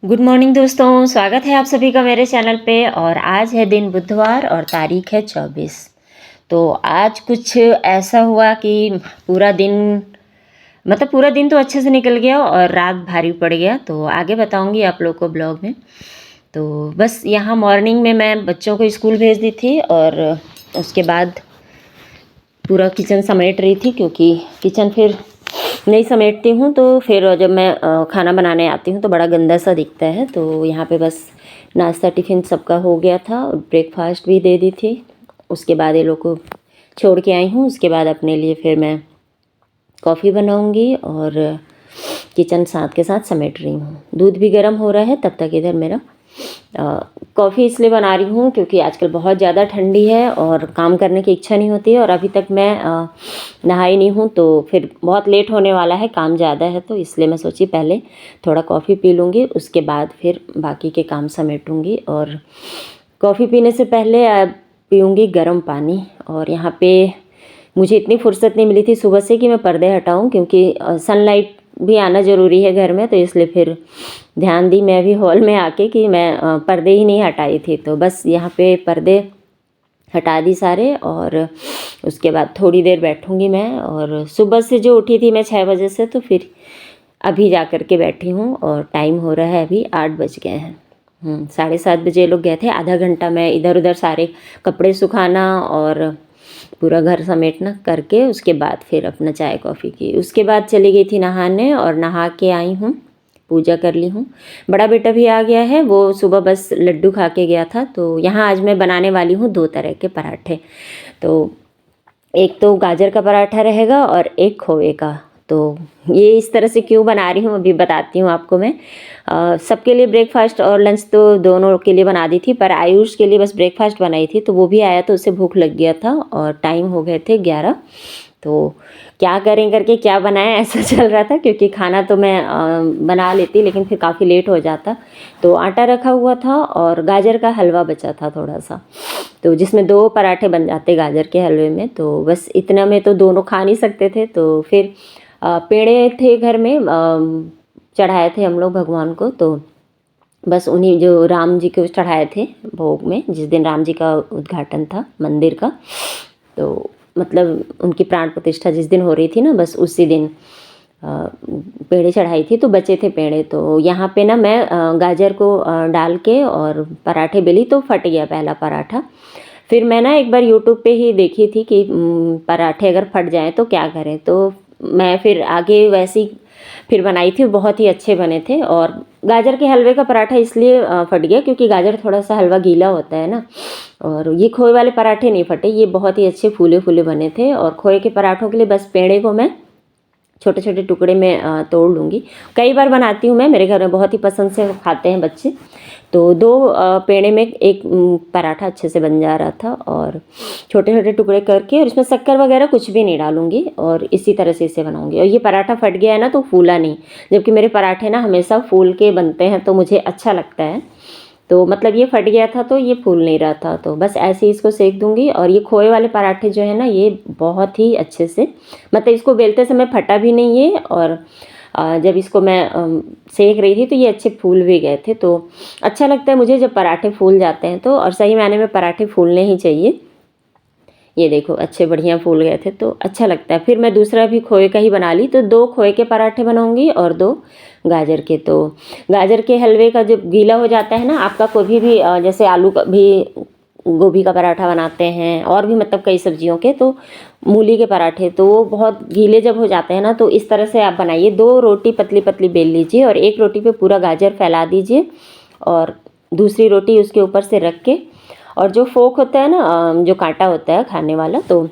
Good morning दोस्तों, स्वागत है आप सभी का मेरे चैनल पे। और आज है दिन बुधवार और तारीख है 24। तो आज कुछ ऐसा हुआ कि पूरा दिन पूरा दिन तो अच्छे से निकल गया और रात भारी पड़ गया। तो आगे बताऊंगी आप लोग को ब्लॉग में। तो बस यहाँ मॉर्निंग में मैं बच्चों को स्कूल भेज दी थी और उसके बाद पूरा किचन समेट रही थी, क्योंकि किचन फिर नहीं समेटती हूँ तो फिर जब मैं खाना बनाने आती हूँ तो बड़ा गंदा सा दिखता है। तो यहाँ पे बस नाश्ता टिफ़िन सबका हो गया था और ब्रेकफास्ट भी दे दी थी। उसके बाद ये लोग को छोड़ के आई हूँ। उसके बाद अपने लिए फिर मैं कॉफ़ी बनाऊँगी और किचन साथ के साथ समेट रही हूँ। दूध भी गर्म हो रहा है तब तक इधर मेरा कॉफ़ी इसलिए बना रही हूँ क्योंकि आजकल बहुत ज़्यादा ठंडी है और काम करने की इच्छा नहीं होती है। और अभी तक मैं नहाई नहीं हूँ तो फिर बहुत लेट होने वाला है, काम ज़्यादा है। तो इसलिए मैं सोची पहले थोड़ा कॉफ़ी पी लूँगी, उसके बाद फिर बाकी के काम समेटूँगी। और कॉफ़ी पीने से पहले पीऊँगी गर्म पानी। और यहाँ पे मुझे इतनी फुर्सत नहीं मिली थी सुबह से कि मैं पर्दे हटाऊँ, क्योंकि सनलाइट भी आना ज़रूरी है घर में। तो इसलिए फिर ध्यान दी मैं भी हॉल में आके कि मैं पर्दे ही नहीं हटाई थी। तो बस यहाँ पे पर्दे हटा दी सारे और उसके बाद थोड़ी देर बैठूँगी मैं। और सुबह से जो उठी थी मैं 6 बजे से, तो फिर अभी जा कर के बैठी हूँ और टाइम हो रहा है अभी 8 बज गए हैं। 7:30 बजे लोग गए थे। आधा घंटा मैं इधर उधर सारे कपड़े सुखाना और पूरा घर समेटना करके उसके बाद फिर अपना चाय कॉफ़ी की। उसके बाद चली गई थी नहाने और नहा के आई हूँ, पूजा कर ली हूँ। बड़ा बेटा भी आ गया है, वो सुबह बस लड्डू खा के गया था। तो यहाँ आज मैं बनाने वाली हूँ 2 तरह के पराठे। तो एक तो गाजर का पराठा रहेगा और एक खोए का। तो ये इस तरह से क्यों बना रही हूँ अभी बताती हूँ आपको मैं। सबके लिए ब्रेकफास्ट और लंच तो दोनों के लिए बना दी थी, पर आयुष के लिए बस ब्रेकफास्ट बनाई थी। तो वो भी आया तो उसे भूख लग गया था और टाइम हो गए थे 11। तो क्या करें करके क्या बनाएं ऐसा चल रहा था, क्योंकि खाना तो मैं बना लेती लेकिन फिर काफ़ी लेट हो जाता। तो आटा रखा हुआ था और गाजर का हलवा बचा था थोड़ा सा, तो जिसमें 2 पराठे बन जाते गाजर के हलवे में। तो बस इतना में तो दोनों खा नहीं सकते थे। तो फिर पेड़े थे घर में, चढ़ाए थे हम लोग भगवान को। तो बस उन्हीं जो राम जी को चढ़ाए थे भोग में, जिस दिन राम जी का उद्घाटन था मंदिर का। तो मतलब उनकी प्राण प्रतिष्ठा जिस दिन हो रही थी ना, बस उसी दिन पेड़े चढ़ाई थी। तो बचे थे पेड़े। तो यहाँ पे ना मैं गाजर को डाल के और पराठे बेली तो फट गया पहला पराठा। फिर मैं ना एक बार यूट्यूब पे ही देखी थी कि पराठे अगर फट जाएं तो क्या करें। तो मैं फिर आगे वैसे ही फिर बनाई थी, बहुत ही अच्छे बने थे। और गाजर के हलवे का पराठा इसलिए फट गया क्योंकि गाजर थोड़ा सा हलवा गीला होता है ना। और ये खोए वाले पराठे नहीं फटे, ये बहुत ही अच्छे फूले फूले बने थे। और खोए के पराठों के लिए बस पेड़े को मैं छोटे छोटे टुकड़े में तोड़ लूँगी। कई बार बनाती हूँ मैं, मेरे घर में बहुत ही पसंद से खाते हैं बच्चे। तो 2 पेड़े में एक पराठा अच्छे से बन जा रहा था। और छोटे छोटे टुकड़े करके और इसमें शक्कर वगैरह कुछ भी नहीं डालूंगी और इसी तरह से इसे बनाऊंगी। और ये पराठा फट गया है ना तो फूला नहीं, जबकि मेरे पराठे ना हमेशा फूल के बनते हैं तो मुझे अच्छा लगता है। तो मतलब ये फट गया था तो ये फूल नहीं रहा था। तो बस ऐसे ही इसको सेक दूंगी। और ये खोए वाले पराठे जो है ना, ये बहुत ही अच्छे से, मतलब इसको बेलते समय फटा भी नहीं है। और जब इसको मैं सेक रही थी तो ये अच्छे फूल भी गए थे। तो अच्छा लगता है मुझे जब पराठे फूल जाते हैं तो, और सही मायने में पराठे फूलने ही चाहिए। ये देखो अच्छे बढ़िया फूल गए थे तो अच्छा लगता है। फिर मैं दूसरा भी खोए का ही बना ली। तो 2 खोए के पराठे बनाऊंगी और 2 गाजर के। तो गाजर के हलवे का जब गीला हो जाता है ना आपका, कोई भी जैसे आलू का भी, गोभी का पराठा बनाते हैं और भी मतलब कई सब्जियों के, तो मूली के पराठे, तो वो बहुत गीले जब हो जाते हैं ना तो इस तरह से आप बनाइए। 2 रोटी पतली पतली बेल लीजिए और एक रोटी पे पूरा गाजर फैला दीजिए और दूसरी रोटी उसके ऊपर से रख के, और जो फोक होता है ना, जो कांटा होता है खाने वाला, तो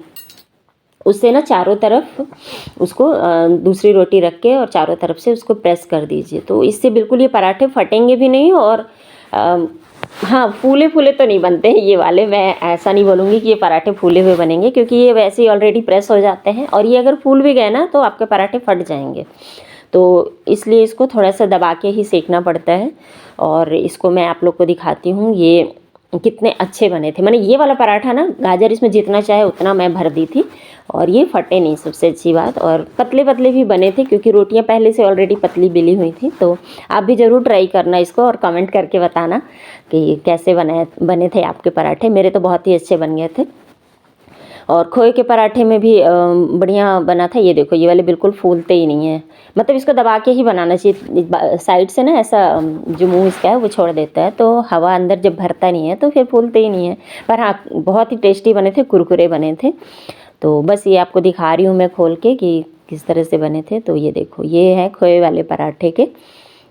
उससे ना चारों तरफ उसको दूसरी रोटी रख के और चारों तरफ से उसको प्रेस कर दीजिए। तो इससे बिल्कुल ये पराठे फटेंगे भी नहीं। और हाँ, फूले फूले तो नहीं बनते हैं ये वाले, मैं ऐसा नहीं बोलूँगी कि ये पराठे फूले हुए बनेंगे, क्योंकि ये वैसे ही ऑलरेडी प्रेस हो जाते हैं। और ये अगर फूल भी गए ना तो आपके पराठे फट जाएंगे। तो इसलिए इसको थोड़ा सा दबा के ही सेकना पड़ता है। और इसको मैं आप लोग को दिखाती हूँ। ये कितने अच्छे बने थे। मैंने ये वाला पराठा ना गाजर इसमें जितना चाहे उतना मैं भर दी थी और ये फटे नहीं, सबसे अच्छी बात। और पतले पतले भी बने थे क्योंकि रोटियां पहले से ऑलरेडी पतली बेली हुई थी। तो आप भी ज़रूर ट्राई करना इसको और कमेंट करके बताना कि कैसे बने थे आपके पराठे। मेरे तो बहुत ही अच्छे बन गए थे। और खोए के पराठे में भी बढ़िया बना था। ये देखो, ये वाले बिल्कुल फूलते ही नहीं है, मतलब इसको दबा के ही बनाना चाहिए। साइड से ना ऐसा जो मुंह इसका है वो छोड़ देता है, तो हवा अंदर जब भरता नहीं है तो फिर फूलते ही नहीं है। पर हाँ, बहुत ही टेस्टी बने थे, कुरकुरे बने थे। तो बस ये आपको दिखा रही हूँ मैं खोल के कि किस तरह से बने थे। तो ये देखो, ये है खोए वाले पराठे के।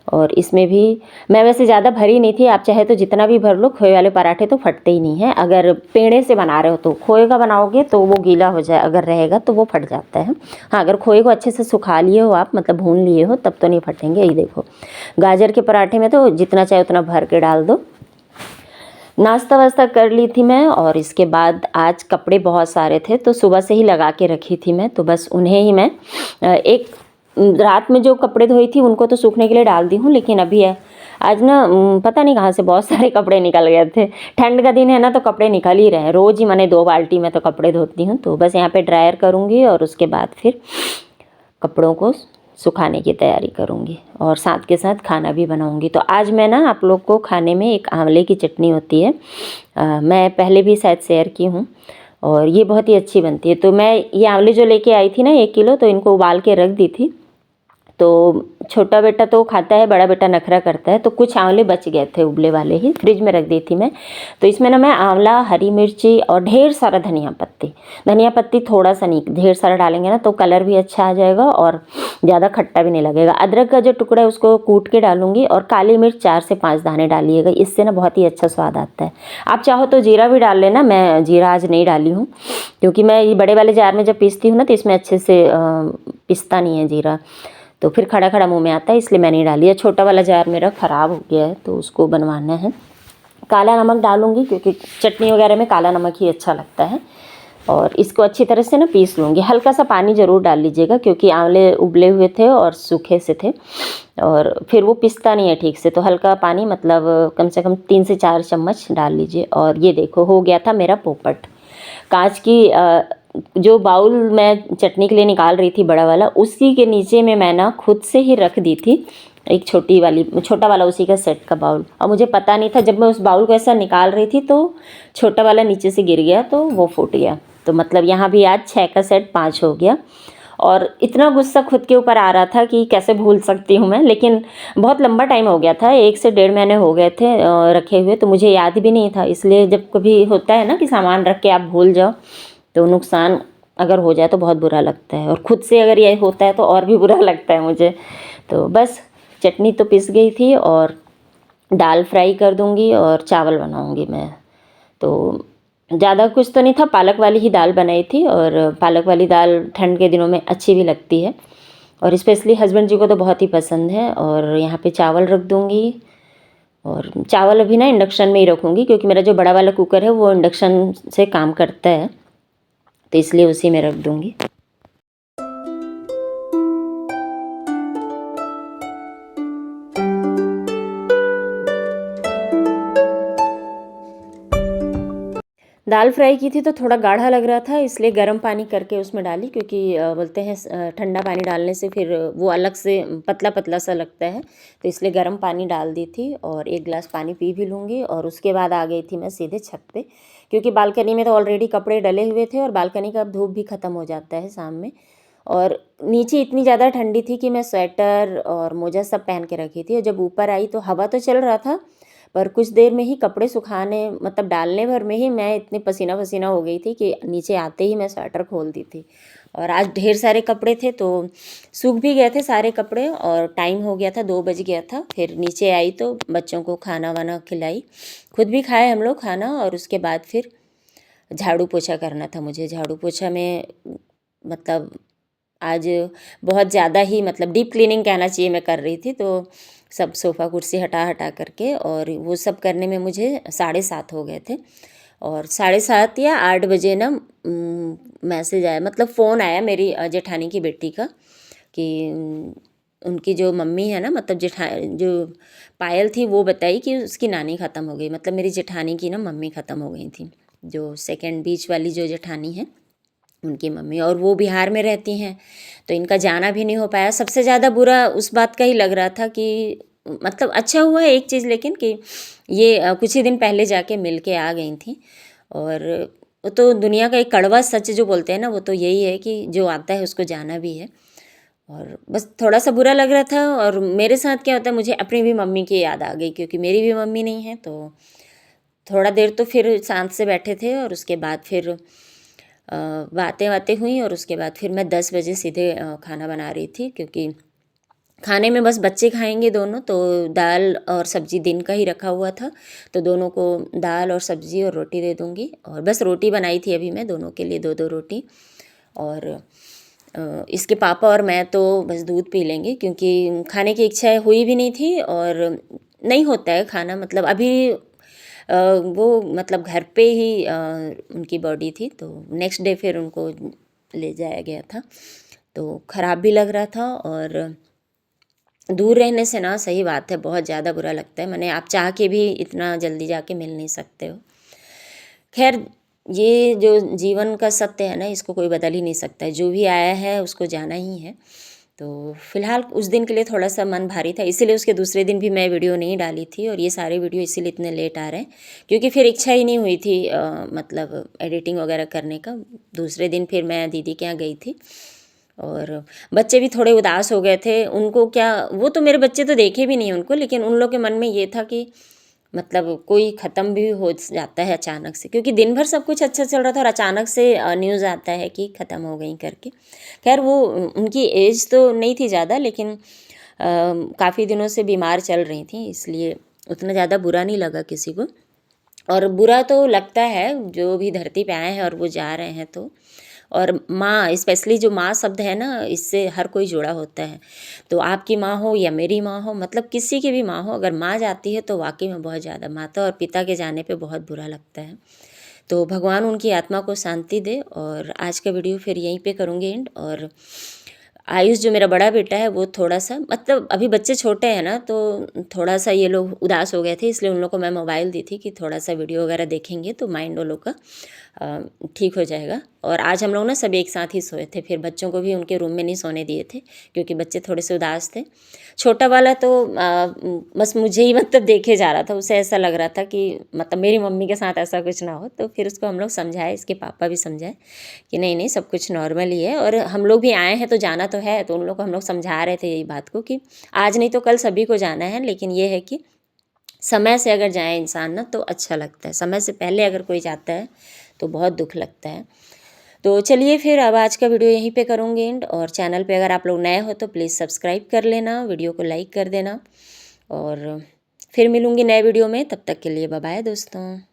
और इसमें भी मैं वैसे ज़्यादा भरी नहीं थी, आप चाहे तो जितना भी भर लो, खोए वाले पराठे तो फटते ही नहीं हैं। अगर पेड़े से बना रहे हो तो खोए का बनाओगे तो वो गीला हो जाए, अगर रहेगा तो वो फट जाता है। हाँ, अगर खोए को अच्छे से सुखा लिए हो आप, मतलब भून लिए हो, तब तो नहीं फटेंगे। ये देखो, गाजर के पराठे में तो जितना चाहे उतना भर के डाल दो। नाश्ता वास्ता कर ली थी मैं और इसके बाद आज कपड़े बहुत सारे थे तो सुबह से ही लगा के रखी थी मैं, तो बस उन्हें ही मैं एक रात में जो कपड़े धोई थी उनको तो सूखने के लिए डाल दी हूँ। लेकिन अभी है आज ना पता नहीं कहाँ से बहुत सारे कपड़े निकल गए थे। ठंड का दिन है ना तो कपड़े निकल ही रहे हैं। रोज़ ही मैंने 2 बाल्टी में तो कपड़े धोती हूँ। तो बस यहाँ पे ड्रायर करूँगी और उसके बाद फिर कपड़ों को सुखाने की तैयारी करूँगी और साथ के साथ खाना भी बनाऊँगी। तो आज मैं ना आप लोग को खाने में एक आंवले की चटनी होती है, मैं पहले भी शायद शेयर की हूँ और ये बहुत ही अच्छी बनती है। तो मैं ये आंवले जो लेके आई थी ना 1 किलो, तो इनको उबाल के रख दी थी। तो छोटा बेटा तो खाता है, बड़ा बेटा नखरा करता है, तो कुछ आंवले बच गए थे उबले वाले ही, फ्रिज में रख दी थी मैं। तो इसमें ना मैं आंवला, हरी मिर्ची और ढेर सारा धनिया पत्ती थोड़ा सा नहीं, ढेर सारा डालेंगे ना तो कलर भी अच्छा आ जाएगा और ज़्यादा खट्टा भी नहीं लगेगा। अदरक का जो टुकड़ा है उसको कूट के डालूंगी और काली मिर्च 4 से 5 दाने डालिएगा, इससे ना बहुत ही अच्छा स्वाद आता है। आप चाहो तो जीरा भी डाल लेना, मैं जीरा आज नहीं डाली हूँ क्योंकि मैं ये बड़े वाले जार में जब पीसती हूँ ना तो इसमें अच्छे से पिसता नहीं है जीरा, तो फिर खड़ा खड़ा मुंह में आता है, इसलिए मैंने डाली है। छोटा वाला जार मेरा ख़राब हो गया है तो उसको बनवाना है। काला नमक डालूंगी क्योंकि चटनी वगैरह में काला नमक ही अच्छा लगता है। और इसको अच्छी तरह से ना पीस लूँगी। हल्का सा पानी ज़रूर डाल लीजिएगा क्योंकि आंवले उबले हुए थे और सूखे से थे और फिर वो पिसता नहीं है ठीक से, तो हल्का पानी मतलब कम से कम 3 से 4 चम्मच डाल लीजिए। और ये देखो, हो गया था मेरा पोपट। कांच की जो बाउल मैं चटनी के लिए निकाल रही थी बड़ा वाला, उसी के नीचे में मैं ना खुद से ही रख दी थी एक छोटा वाला उसी का सेट का बाउल। और मुझे पता नहीं था, जब मैं उस बाउल को ऐसा निकाल रही थी तो छोटा वाला नीचे से गिर गया तो वो फूट गया। तो मतलब यहाँ भी आज 6 का सेट 5 हो गया। और इतना गुस्सा खुद के ऊपर आ रहा था कि कैसे भूल सकती हूँ मैं, लेकिन बहुत लंबा टाइम हो गया था, 1 से 1.5 महीने हो गए थे रखे हुए, तो मुझे याद भी नहीं था। इसलिए जब कभी होता है ना कि सामान रख के आप भूल जाओ तो नुकसान अगर हो जाए तो बहुत बुरा लगता है, और ख़ुद से अगर ये होता है तो और भी बुरा लगता है मुझे। तो बस चटनी तो पिस गई थी और दाल फ्राई कर दूंगी और चावल बनाऊंगी मैं। तो ज़्यादा कुछ तो नहीं था, पालक वाली ही दाल बनाई थी और पालक वाली दाल ठंड के दिनों में अच्छी भी लगती है और स्पेशली हस्बैंड जी को तो बहुत ही पसंद है। और यहाँ पे चावल रख दूँगी और चावल अभी ना इंडक्शन में ही रखूँगी क्योंकि मेरा जो बड़ा वाला कुकर है वो इंडक्शन से काम करता है, तो इसलिए उसी में रख दूँगी। दाल फ्राई की थी तो थोड़ा गाढ़ा लग रहा था, इसलिए गर्म पानी करके उसमें डाली क्योंकि बोलते हैं ठंडा पानी डालने से फिर वो अलग से पतला पतला सा लगता है, तो इसलिए गर्म पानी डाल दी थी। और 1 गिलास पानी पी भी लूँगी और उसके बाद आ गई थी मैं सीधे छत पे क्योंकि बालकनी में तो ऑलरेडी कपड़े डले हुए थे और बालकनी का अब धूप भी ख़त्म हो जाता है शाम में। और नीचे इतनी ज़्यादा ठंडी थी कि मैं स्वेटर और मोजा सब पहन के रखी थी और जब ऊपर आई तो हवा तो चल रहा था, पर कुछ देर में ही कपड़े सुखाने मतलब डालने भर में ही मैं इतनी पसीना पसीना हो गई थी कि नीचे आते ही मैं स्वेटर खोल दी थी। और आज ढेर सारे कपड़े थे तो सूख भी गए थे सारे कपड़े और टाइम हो गया था, 2 बज गया था। फिर नीचे आई तो बच्चों को खाना वाना खिलाई, खुद भी खाए हम लोग खाना, और उसके बाद फिर झाड़ू पोछा करना था मुझे। झाड़ू पोछा में मतलब आज बहुत ज़्यादा ही मतलब डीप क्लीनिंग कहना चाहिए मैं कर रही थी, तो सब सोफ़ा कुर्सी हटा हटा करके और वो सब करने में मुझे 7:30 हो गए थे। और 7:30 या 8 बजे ना मैसेज आया, मतलब फ़ोन आया मेरी जेठानी की बेटी का कि उनकी जो मम्मी है ना, मतलब जो पायल थी, वो बताई कि उसकी नानी ख़त्म हो गई, मतलब मेरी जेठानी की ना मम्मी ख़त्म हो गई थी, जो सेकंड बीच वाली जो जेठानी है उनकी मम्मी, और वो बिहार में रहती हैं, तो इनका जाना भी नहीं हो पाया। सबसे ज़्यादा बुरा उस बात का ही लग रहा था कि मतलब अच्छा हुआ है एक चीज़, लेकिन कि ये कुछ ही दिन पहले जाके मिल के आ गई थी। और वो तो दुनिया का एक कड़वा सच जो बोलते हैं ना, वो तो यही है कि जो आता है उसको जाना भी है। और बस थोड़ा सा बुरा लग रहा था। और मेरे साथ क्या होता है, मुझे अपनी भी मम्मी की याद आ गई, क्योंकि मेरी भी मम्मी नहीं है। तो थोड़ा देर तो फिर शांत से बैठे थे, और उसके बाद फिर बातें बातें हुई, और उसके बाद फिर मैं 10 बजे सीधे खाना बना रही थी, क्योंकि खाने में बस बच्चे खाएंगे दोनों, तो दाल और सब्ज़ी दिन का ही रखा हुआ था, तो दोनों को दाल और सब्ज़ी और रोटी दे दूँगी। और बस रोटी बनाई थी अभी मैं, दोनों के लिए 2-2 रोटी। और इसके पापा और मैं तो बस दूध पी लेंगे, क्योंकि खाने की इच्छा हुई भी नहीं थी, और नहीं होता है खाना, मतलब अभी वो मतलब घर पे ही उनकी बॉडी थी, तो नेक्स्ट डे फिर उनको ले जाया गया था। तो ख़राब भी लग रहा था, और दूर रहने से ना, सही बात है, बहुत ज़्यादा बुरा लगता है। मैंने आप चाह के भी इतना जल्दी जाके मिल नहीं सकते हो। खैर, ये जो जीवन का सत्य है ना, इसको कोई बदल ही नहीं सकता है। जो भी आया है उसको जाना ही है। तो फिलहाल उस दिन के लिए थोड़ा सा मन भारी था, इसीलिए उसके दूसरे दिन भी मैं वीडियो नहीं डाली थी, और ये सारे वीडियो इसीलिए इतने लेट आ रहे हैं, क्योंकि फिर इच्छा ही नहीं हुई थी मतलब एडिटिंग वगैरह करने का। दूसरे दिन फिर मैं दीदी के यहाँ गई थी, और बच्चे भी थोड़े उदास हो गए थे। उनको क्या, वो तो मेरे बच्चे तो देखे भी नहीं उनको, लेकिन उन लोग के मन में ये था कि मतलब कोई ख़त्म भी हो जाता है अचानक से, क्योंकि दिन भर सब कुछ अच्छा चल रहा था, और अचानक से न्यूज़ आता है कि ख़त्म हो गई करके। खैर, वो उनकी एज तो नहीं थी ज़्यादा, लेकिन काफ़ी दिनों से बीमार चल रही थी, इसलिए उतना ज़्यादा बुरा नहीं लगा किसी को। और बुरा तो लगता है जो भी धरती पे आए हैं और वो जा रहे हैं तो। और माँ, स्पेशली जो माँ शब्द है ना, इससे हर कोई जुड़ा होता है। तो आपकी माँ हो या मेरी माँ हो, मतलब किसी की भी माँ हो, अगर माँ जाती है तो वाकई में बहुत ज़्यादा, माता और पिता के जाने पे बहुत बुरा लगता है। तो भगवान उनकी आत्मा को शांति दे। और आज का वीडियो फिर यहीं पे करूँगी एंड। और आयुष जो मेरा बड़ा बेटा है, वो थोड़ा सा, मतलब अभी बच्चे छोटे हैं ना, तो थोड़ा सा ये लोग उदास हो गए थे, इसलिए उन लोग को मैं मोबाइल दी थी कि थोड़ा सा वीडियो वगैरह देखेंगे तो माइंड वो लोग का ठीक हो जाएगा। और आज हम लोग ना सब एक साथ ही सोए थे, फिर बच्चों को भी उनके रूम में नहीं सोने दिए थे, क्योंकि बच्चे थोड़े से उदास थे। छोटा वाला तो बस मुझे ही मतलब देखे जा रहा था, उसे ऐसा लग रहा था कि मतलब मेरी मम्मी के साथ ऐसा कुछ ना हो। तो फिर उसको हम लोग समझाए, इसके पापा भी समझाए कि नहीं नहीं, सब कुछ नॉर्मल ही है, और हम लोग भी आए हैं तो जाना तो है। तो उन लोग को हम लोग समझा रहे थे यही बात को कि आज नहीं तो कल सभी को जाना है, लेकिन ये है कि समय से अगर जाए इंसान ना तो अच्छा लगता है, समय से पहले अगर कोई जाता है तो बहुत दुख लगता है। तो चलिए फिर अब आज का वीडियो यहीं पे करूँगी एंड। और चैनल पे अगर आप लोग नए हो तो प्लीज़ सब्सक्राइब कर लेना, वीडियो को लाइक कर देना, और फिर मिलूँगी नए वीडियो में। तब तक के लिए बाय बाय दोस्तों।